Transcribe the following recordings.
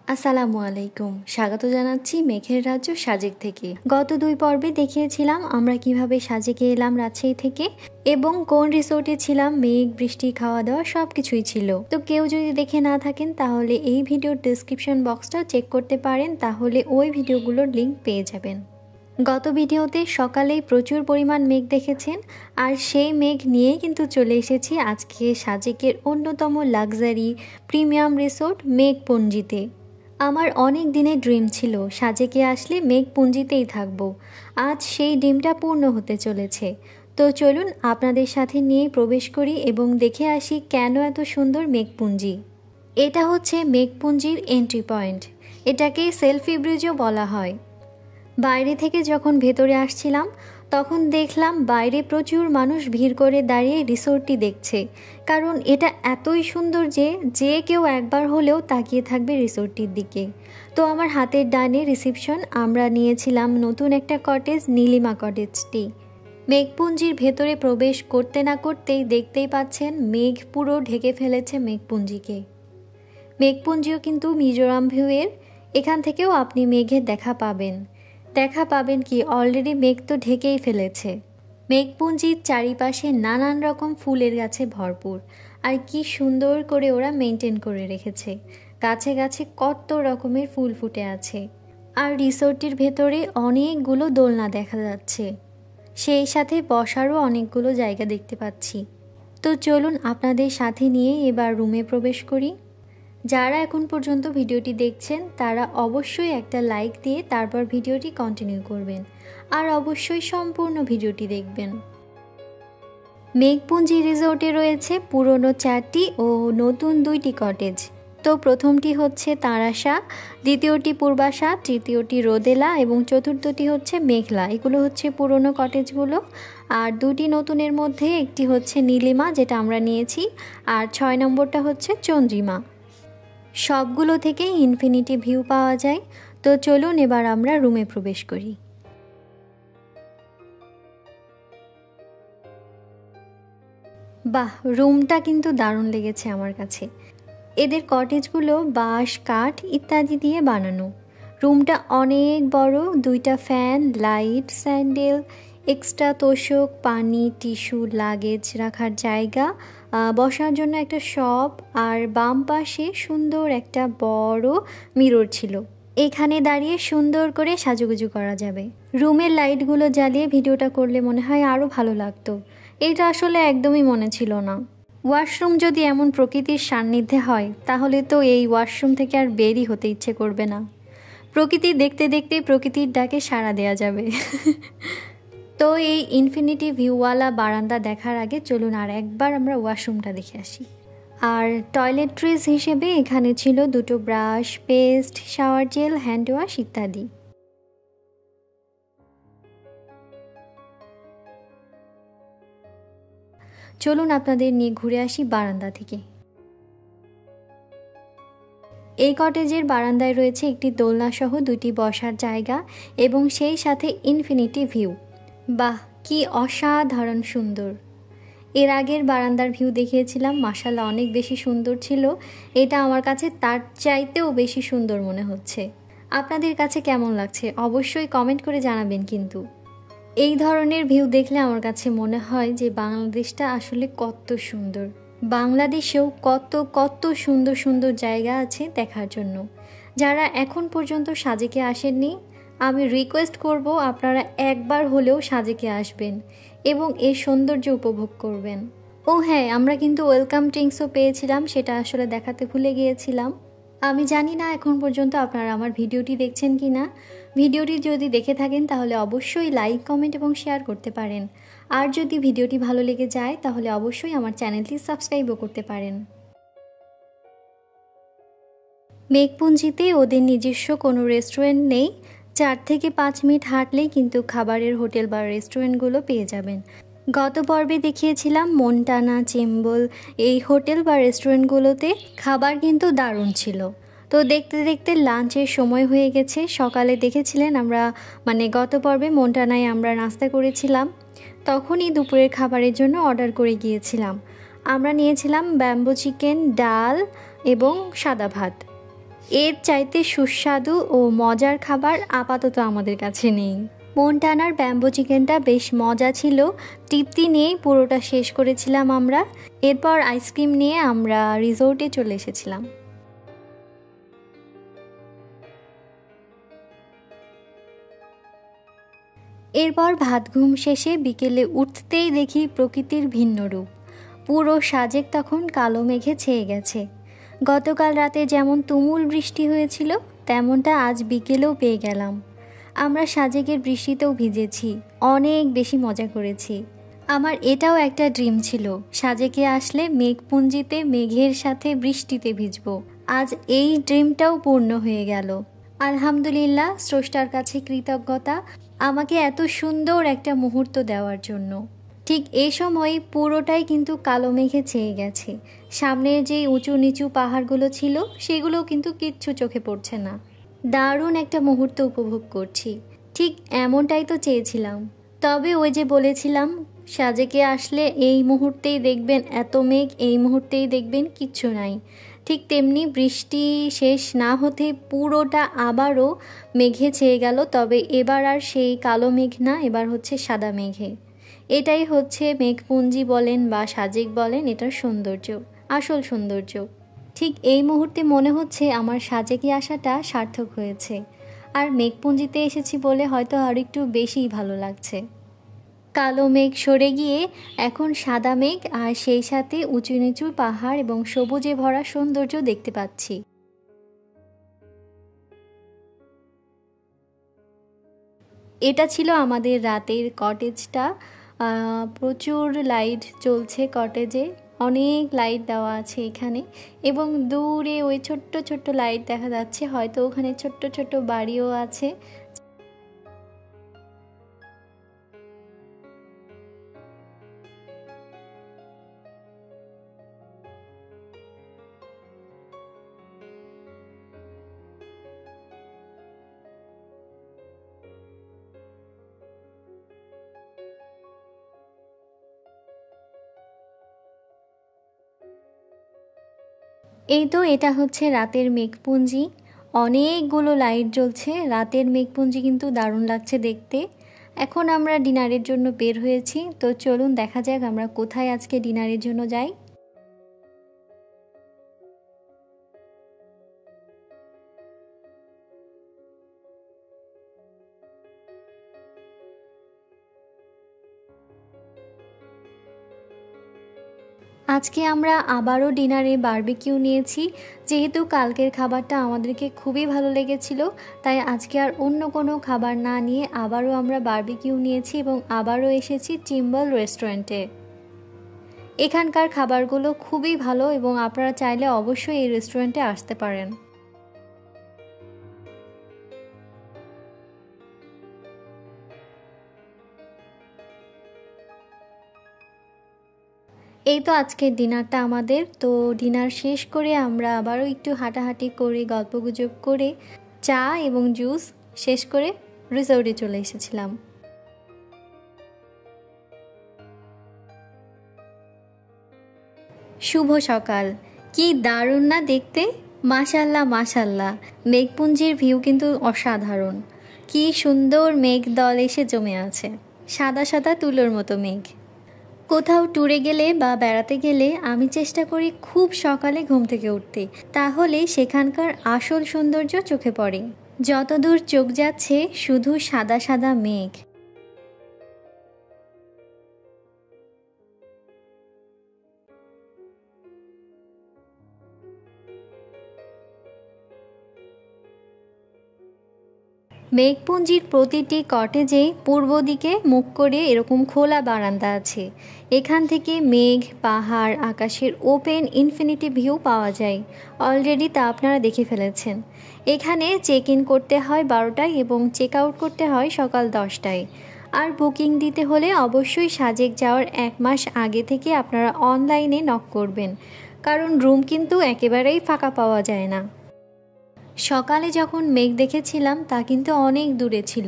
আসসালামু আলাইকুম। স্বাগত জানাচ্ছি মেঘের রাজ্য সাজেক থেকে। গত 2 পর্বে দেখিয়েছিলাম আমরা কিভাবে সাজেকে এলাম রাজশাহী থেকে এবং কোন রিসোর্টে ছিলাম। মেঘ, বৃষ্টি, খাওয়া দাওয়া সব কিছুই ছিল। তো কেউ যদি দেখে না থাকেন তাহলে এই ভিডিওর ডেসক্রিপশন বক্সটা চেক করতে পারেন, তাহলে ওই ভিডিওগুলোর লিঙ্ক পেয়ে যাবেন। গত ভিডিওতে সকালেই প্রচুর পরিমাণ মেঘ দেখেছেন, আর সেই মেঘ নিয়েই কিন্তু চলে এসেছি আজকে সাজেকের অন্যতম লাক্সারি প্রিমিয়াম রিসোর্ট মেঘপুঞ্জিতে। আমার অনেক দিনের ড্রিম ছিল সাজেকে আসলে মেঘপুঞ্জিতেই থাকব। আজ সেই ড্রিমটা পূর্ণ হতে চলেছে। তো চলুন আপনাদের সাথে নিয়েই প্রবেশ করি এবং দেখে আসি কেন এত সুন্দর মেঘপুঞ্জি। এটা হচ্ছে মেঘপুঞ্জির এন্ট্রি পয়েন্ট। এটাকে সেলফি ব্রিজও বলা হয়। বাইরে থেকে যখন ভেতরে আসছিলাম তখন দেখলাম বাইরে প্রচুর মানুষ ভিড় করে দাঁড়িয়ে রিসোর্টটি দেখছে, কারণ এটা এতই সুন্দর যে কেউ একবার হলেও তাকিয়ে থাকবে রিসোর্টটির দিকে। তো আমার হাতের ডানে রিসেপশন, আমরা নিয়েছিলাম নতুন একটা কটেজ, নীলিমা কটেজটি। মেঘপুঞ্জির ভেতরে প্রবেশ করতে না করতেই দেখতেই পাচ্ছেন মেঘ পুরো ঢেকে ফেলেছে মেঘপুঞ্জিকে। মেঘপুঞ্জিও কিন্তু মিজোরাম ভিউয়ের, এখান থেকেও আপনি মেঘের দেখা পাবেন কি অলরেডি মেঘ তো ঢেকেই ফেলেছে। মেঘপুঞ্জির চারিপাশে নানান রকম ফুলের গাছে ভরপুর, আর কি সুন্দর করে ওরা মেনটেন করে রেখেছে। গাছে গাছে কত রকমের ফুল ফুটে আছে। আর রিসোর্টটির ভেতরে অনেকগুলো দোলনা দেখা যাচ্ছে, সেই সাথে বসারও অনেকগুলো জায়গা দেখতে পাচ্ছি। তো চলুন আপনাদের সাথে নিয়ে এবার রুমে প্রবেশ করি। যারা এখন পর্যন্ত ভিডিওটি দেখছেন তারা অবশ্যই একটা লাইক দিয়ে তারপর ভিডিওটি কন্টিনিউ করবেন, আর অবশ্যই সম্পূর্ণ ভিডিওটি দেখবেন। মেঘপুঞ্জি রিসোর্টে রয়েছে পুরনো 4টি ও নতুন 2টি কটেজ। তো প্রথমটি হচ্ছে তারাশা, দ্বিতীয়টি পূর্বাশা, তৃতীয়টি রোদেলা এবং চতুর্থটি হচ্ছে মেঘলা। এগুলো হচ্ছে পুরনো কটেজগুলো। আর 2টি নতুনের মধ্যে একটি হচ্ছে নীলিমা, যেটা আমরা নিয়েছি, আর 6 নম্বরটা হচ্ছে চন্দ্রিমা। সবগুলো থেকেই ইনফিনিটি ভিউ পাওয়া যায়। তো চলুন এবার আমরা রুমে প্রবেশ করি। বাহ, রুমটা কিন্তু দারুণ লেগেছে আমার কাছে। এদের কটেজগুলো বাঁশ, কাঠ ইত্যাদি দিয়ে বানানো। রুমটা অনেক বড়, 2টা ফ্যান, লাইট, স্যান্ডেল, এক্সট্রা তোশক, পানি, টিস্যু, লাগেজ রাখার জায়গা, বসার জন্য একটা শপ, আর বাম পাশে সুন্দর একটা বড় মিরর ছিল। এখানে দাঁড়িয়ে সুন্দর করে সাজুগুজু করা যাবে। রুমের লাইটগুলো জ্বালিয়ে ভিডিওটা করলে মনে হয় আরও ভালো লাগতো। এটা আসলে একদমই মনে ছিল না। ওয়াশরুম যদি এমন প্রকৃতির সান্নিধ্যে হয় তাহলে তো এই ওয়াশরুম থেকে আর বেরই হতে ইচ্ছে করবে না। প্রকৃতি দেখতে দেখতে প্রকৃতির ডাকে সাড়া দেয়া যাবে। তো এই ইনফিনিটি ভিউওয়ালা বারান্দা দেখার আগে চলুন আর একবার আমরা ওয়াশরুমটা দেখে আসি। আর টয়লেট্রিজ হিসেবে এখানে ছিল 2টো brush, paste, shower gel, hand wash ইত্যাদি। চলুন আপনাদের নিয়ে ঘুরে আসি বারান্দা থেকে। এই কটেজের বারান্দায় রয়েছে একটি দোলনা সহ 2টি বসার জায়গা এবং সেই সাথে ইনফিনিটি ভিউ। বাহ, কি অসাধারণ সুন্দর। এর আগের বারান্দার ভিউ দেখিয়েছিলাম, মাশাআল্লাহ অনেক বেশি সুন্দর ছিল। এটা আমার কাছে তার চাইতেও বেশি সুন্দর মনে হচ্ছে। আপনাদের কাছে কেমন লাগছে অবশ্যই কমেন্ট করে জানাবেন। কিন্তু এই ধরনের ভিউ দেখলে আমার কাছে মনে হয় যে বাংলাদেশটা আসলে কত সুন্দর। বাংলাদেশেও কত কত সুন্দর সুন্দর জায়গা আছে দেখার জন্য। যারা এখন পর্যন্ত সাজেকে আসেননি, আমি রিকোয়েস্ট করব আপনারা একবার হলেও সাজেকে আসবেন এবং এর সৌন্দর্য উপভোগ করবেন। ও হ্যাঁ, আমরা কিন্তু ওয়েলকাম ড্রিঙ্কসও পেয়েছিলাম, সেটা আসলে দেখাতে ভুলে গিয়েছিলাম। আমি জানি না এখন পর্যন্ত আপনারা আমার ভিডিওটি দেখছেন কি না। ভিডিওটি যদি দেখে থাকেন তাহলে অবশ্যই লাইক, কমেন্ট এবং শেয়ার করতে পারেন। আর যদি ভিডিওটি ভালো লেগে যায় তাহলে অবশ্যই আমার চ্যানেলটি সাবস্ক্রাইবও করতে পারেন। মেঘপুঞ্জিতে ওদের নিজস্ব কোনো রেস্টুরেন্ট নেই। 4 থেকে 5 মিনিট হাঁটলেই কিন্তু খাবারের হোটেল বা রেস্টুরেন্টগুলো পেয়ে যাবেন। গত পর্বে দেখিয়েছিলাম মন্টানা, চেম্বল, এই হোটেল বা রেস্টুরেন্টগুলোতে খাবার কিন্তু দারুণ ছিল। তো দেখতে দেখতে লাঞ্চের সময় হয়ে গেছে। সকালে দেখেছিলেন আমরা, গত পর্বে মন্টানায় আমরা নাস্তা করেছিলাম, তখনই দুপুরের খাবারের জন্য অর্ডার করে গিয়েছিলাম। আমরা নিয়েছিলাম ব্যাম্বো চিকেন, ডাল এবং সাদা ভাত। এর চাইতে সুস্বাদু ও মজার খাবার আপাতত আমাদের কাছে নেই। মন টানার ব্যাম্বো চিকেনটা বেশ মজা ছিল, তৃপ্তি নিয়েই পুরোটা শেষ করেছিলাম আমরা। এরপর আইসক্রিম নিয়ে আমরা রিসোর্টে চলে এসেছিলাম। এরপর ভাত ঘুম শেষে বিকেলে উঠতেই দেখি প্রকৃতির ভিন্ন রূপ। পুরো সাজেক তখন কালো মেঘে ছেয়ে গেছে। গতকাল রাতে যেমন তুমুল বৃষ্টি হয়েছিল তেমনটা আজ বিকেলেও পেয়ে গেলাম। আমরা সাজেকের বৃষ্টিতেও ভিজেছি, অনেক বেশি মজা করেছি। আমার এটাও একটা ড্রিম ছিল, সাজেকে আসলে মেঘপুঞ্জিতে মেঘের সাথে বৃষ্টিতে ভিজব। আজ এই ড্রিমটাও পূর্ণ হয়ে গেল। আলহামদুলিল্লাহ, স্রষ্টার কাছে কৃতজ্ঞতা আমাকে এত সুন্দর একটা মুহূর্ত দেওয়ার জন্য। ঠিক এই সময় পুরোটাই কিন্তু কালো মেঘে ছেয়ে গেছে। সামনের যে উঁচু নিচু পাহাড়গুলো ছিল সেগুলোও কিন্তু কিচ্ছু চোখে পড়ছে না। দারুণ একটা মুহূর্ত উপভোগ করছি। ঠিক এমনটাই তো চেয়েছিলাম। তবে ওই যে বলেছিলাম, সাজেকে আসলে এই মুহূর্তেই দেখবেন এত মেঘ, এই মুহূর্তেই দেখবেন কিচ্ছু নাই। ঠিক তেমনি বৃষ্টি শেষ না হতে পুরোটা আবারও মেঘে ছেয়ে গেল। তবে এবার আর সেই কালো মেঘ না, এবার হচ্ছে সাদা মেঘে। এটাই হচ্ছে মেঘপুঞ্জি বলেন বা সাজেক বলেন, এটার সৌন্দর্য, আসল সৌন্দর্য। ঠিক এই মুহূর্তে মনে হচ্ছে আমার সাজেকে আসাটা সার্থক হয়েছে। আর মেঘপুঞ্জিতে এসেছি বলে হয়তো আর একটু বেশিই ভালো লাগছে। কালো মেঘ সরে গিয়ে এখন সাদা মেঘ, আর সেই সাথে উঁচু নিচু পাহাড় এবং সবুজে ভরা সৌন্দর্য দেখতে পাচ্ছি। এটা ছিল আমাদের রাতের কটেজটা। প্রচুর লাইট জ্বলছে কটেজে, অনেক লাইট দেওয়া আছে এখানে, এবং দূরে ওই ছোট্ট ছোট্ট লাইট দেখা যাচ্ছে, হয়তো ওখানে ছোট্ট ছোট্ট বাড়িও আছে। এই তো এটা হচ্ছে রাতের মেঘপুঞ্জি, অনেকগুলো লাইট জ্বলছে। রাতের মেঘপুঞ্জি কিন্তু দারুণ লাগছে দেখতে। এখন আমরা ডিনারের জন্য বের হয়েছি, তো চলুন দেখা যাক আমরা কোথায় আজকে ডিনারের জন্য যাই। আজকে আমরা আবারও ডিনারে বারবিকিউ নিয়েছি। যেহেতু কালকের খাবারটা আমাদেরকে খুবই ভালো লেগেছিল, তাই আজকে আর অন্য কোনো খাবার না নিয়ে আবারও আমরা বারবিকিউ নিয়েছি এবং আবারও এসেছি চিম্বল রেস্টুরেন্টে। এখানকার খাবারগুলো খুবই ভালো এবং আপনারা চাইলে অবশ্যই এই রেস্টুরেন্টে আসতে পারেন। এই তো আজকের ডিনারটা আমাদের। তো ডিনার শেষ করে আমরা আবারও একটু হাঁটাহাঁটি করে গল্পগুজব করে চা এবং জুস শেষ করে রিসোর্টে চলে এসেছিলাম। শুভ সকাল, কি দারুণ না দেখতে! মাশাল্লাহ মাশাল্লাহ, মেঘপুঞ্জির ভিউ কিন্তু অসাধারণ। কি সুন্দর মেঘ দল এসে জমে আছে, সাদা সাদা তুলোর মতো মেঘ। কোথাও ট্যুরে গেলে বা বেড়াতে গেলে আমি চেষ্টা করি খুব সকালে ঘুম থেকে উঠতে, তাহলে সেখানকার আসল সৌন্দর্য চোখে পড়ে। যতদূর চোখ যাচ্ছে শুধু সাদা সাদা মেঘ। মেঘপুঞ্জির প্রতিটি কটেজেই পূর্ব দিকে মুখ করে এরকম খোলা বারান্দা আছে। এখান থেকে মেঘ, পাহাড়, আকাশের ওপেন ইনফিনিটি ভিউ পাওয়া যায়। অলরেডি তা আপনারা দেখে ফেলেছেন। এখানে চেক ইন করতে হয় 12টায় এবং চেক আউট করতে হয় সকাল 10টায়। আর বুকিং দিতে হলে অবশ্যই সাজেক যাওয়ার 1 মাস আগে থেকে আপনারা অনলাইনে নক করবেন, কারণ রুম কিন্তু একেবারেই ফাঁকা পাওয়া যায় না। সকালে যখন মেঘ দেখেছিলাম তা কিন্তু অনেক দূরে ছিল,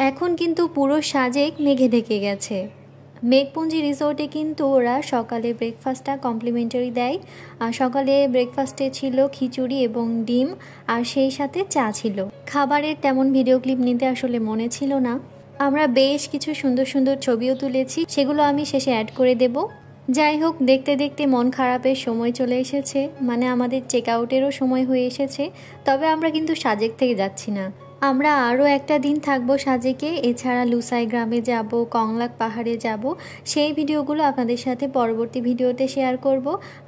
এখন কিন্তু পুরো সাজেক মেঘে ঢেকে গেছে। মেঘপুঞ্জি রিসোর্টে কিন্তু ওরা সকালে ব্রেকফাস্টটা কমপ্লিমেন্টারি দেয়। আর সকালে ব্রেকফাস্টে ছিল খিচুড়ি এবং ডিম, আর সেই সাথে চা ছিল। খাবারের তেমন ভিডিও ক্লিপ নিতে আসলে মনে ছিল না। আমরা বেশ কিছু সুন্দর সুন্দর ছবিও তুলেছি, সেগুলো আমি শেষে অ্যাড করে দেব। যাই হোক, দেখতে দেখতে মন খারাপের সময় চলে এসেছে, মানে আমাদের চেক আউটেরও সময় হয়ে এসেছে। তবে আমরা কিন্তু সাজেক থেকে যাচ্ছি না, আমরা আরও একটা দিন থাকবো সাজেকে। এছাড়া লুসাই গ্রামে যাব, কংলাক পাহাড়ে যাব, সেই ভিডিওগুলো আপনাদের সাথে পরবর্তী ভিডিওতে শেয়ার করব।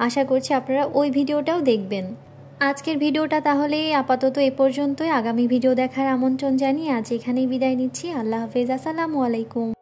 আশা করছি আপনারা ওই ভিডিওটাও দেখবেন। আজকের ভিডিওটা তাহলে আপাতত এ পর্যন্তই। আগামী ভিডিও দেখার আমন্ত্রণ জানিয়ে আজ এখানেই বিদায় নিচ্ছি। আল্লাহ হাফেজ, আসসালামু আলাইকুম।